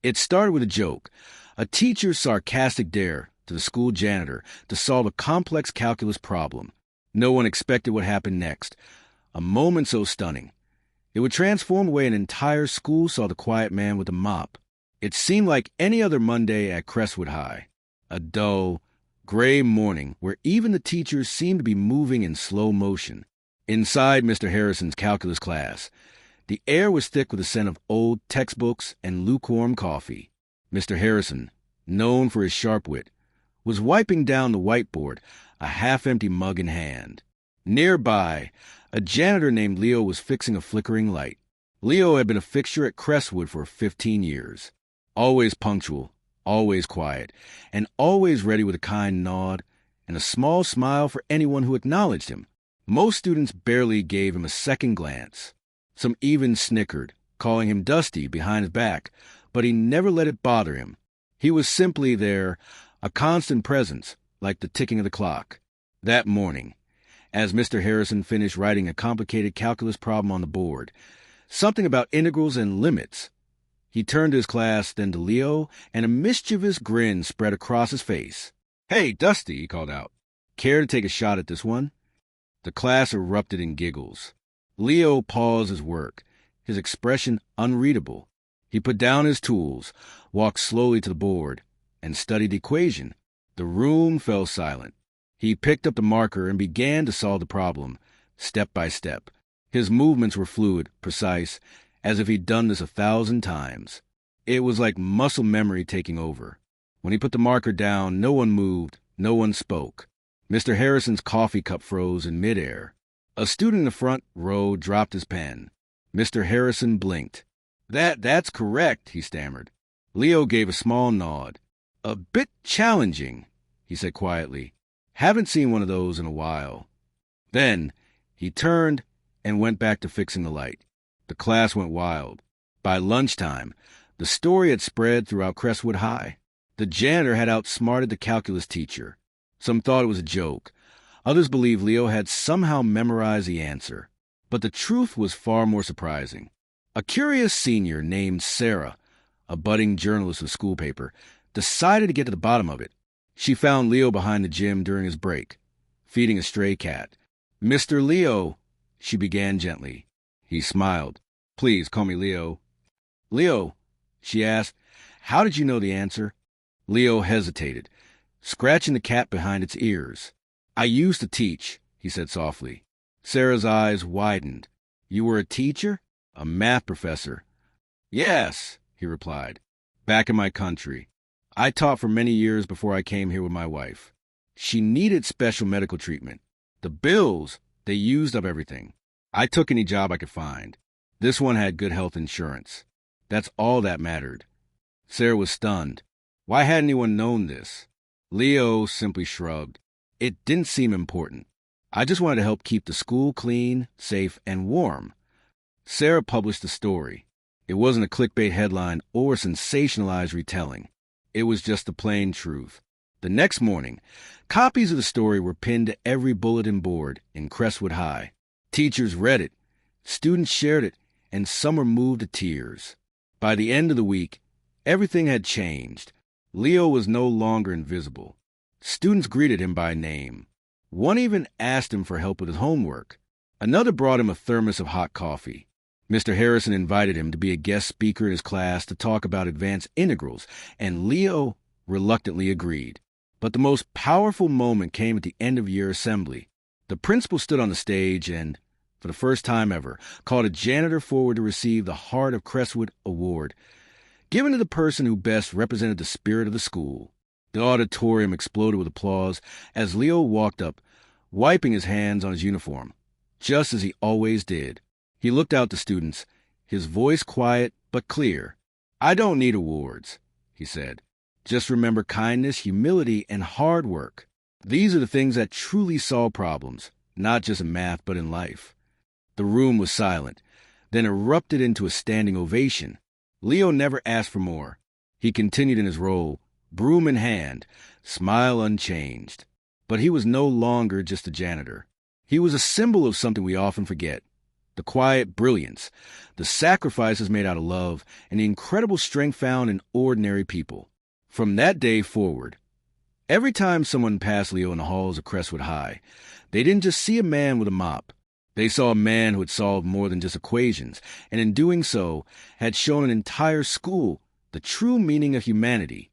It started with a joke, a teacher's sarcastic dare to the school janitor to solve a complex calculus problem. No one expected what happened next, a moment so stunning. It would transform the way an entire school saw the quiet man with the mop. It seemed like any other Monday at Crestwood High, a dull, gray morning where even the teachers seemed to be moving in slow motion. Inside Mr. Harrison's calculus class, the air was thick with the scent of old textbooks and lukewarm coffee. Mr. Harrison, known for his sharp wit, was wiping down the whiteboard, a half-empty mug in hand. Nearby, a janitor named Leo was fixing a flickering light. Leo had been a fixture at Crestwood for 15 years. Always punctual, always quiet, and always ready with a kind nod and a small smile for anyone who acknowledged him. Most students barely gave him a second glance. Some even snickered, calling him Dusty behind his back, but he never let it bother him. He was simply there, a constant presence, like the ticking of the clock. That morning, as Mr. Harrison finished writing a complicated calculus problem on the board, something about integrals and limits, he turned to his class, then to Leo, and a mischievous grin spread across his face. "Hey, Dusty," he called out. "Care to take a shot at this one?" The class erupted in giggles. Leo paused his work, his expression unreadable. He put down his tools, walked slowly to the board, and studied the equation. The room fell silent. He picked up the marker and began to solve the problem, step by step. His movements were fluid, precise, as if he'd done this 1,000 times. It was like muscle memory taking over. When he put the marker down, no one moved, no one spoke. Mr. Harrison's coffee cup froze in midair. A student in the front row dropped his pen. Mr. Harrison blinked. That's correct," he stammered. Leo gave a small nod. "A bit challenging," he said quietly. "Haven't seen one of those in a while." Then he turned and went back to fixing the light. The class went wild. By lunchtime, the story had spread throughout Crestwood High. The janitor had outsmarted the calculus teacher. Some thought it was a joke. Others believed Leo had somehow memorized the answer. But the truth was far more surprising. A curious senior named Sarah, a budding journalist of the school paper, decided to get to the bottom of it. She found Leo behind the gym during his break, feeding a stray cat. "Mr. Leo," she began gently. He smiled. "Please call me Leo." "Leo," she asked, "how did you know the answer?" Leo hesitated, scratching the cat behind its ears. "I used to teach," he said softly. Sarah's eyes widened. "You were a teacher? A math professor?" "Yes," he replied. "Back in my country. I taught for many years before I came here with my wife. She needed special medical treatment. The bills, they used up everything. I took any job I could find. This one had good health insurance. That's all that mattered." Sarah was stunned. Why hadn't anyone known this? Leo simply shrugged. It didn't seem important. "I just wanted to help keep the school clean, safe, and warm." Sarah published the story. It wasn't a clickbait headline or a sensationalized retelling. It was just the plain truth. The next morning, copies of the story were pinned to every bulletin board in Crestwood High. Teachers read it, students shared it, and some were moved to tears. By the end of the week, everything had changed. Leo was no longer invisible. Students greeted him by name. One even asked him for help with his homework. Another brought him a thermos of hot coffee. Mr. Harrison invited him to be a guest speaker in his class to talk about advanced integrals, and Leo reluctantly agreed. But the most powerful moment came at the end of year assembly. The principal stood on the stage and, for the first time ever, called a janitor forward to receive the Heart of Crestwood Award, given to the person who best represented the spirit of the school. The auditorium exploded with applause as Leo walked up, wiping his hands on his uniform, just as he always did. He looked out to students, his voice quiet but clear. "I don't need awards," he said. "Just remember kindness, humility, and hard work. These are the things that truly solve problems, not just in math but in life." The room was silent, then erupted into a standing ovation. Leo never asked for more. He continued in his role, broom in hand, smile unchanged. But he was no longer just a janitor. He was a symbol of something we often forget: the quiet brilliance, the sacrifices made out of love, and the incredible strength found in ordinary people. From that day forward, every time someone passed Leo in the halls of Crestwood High, they didn't just see a man with a mop. They saw a man who had solved more than just equations, and in doing so, had shown an entire school the true meaning of humanity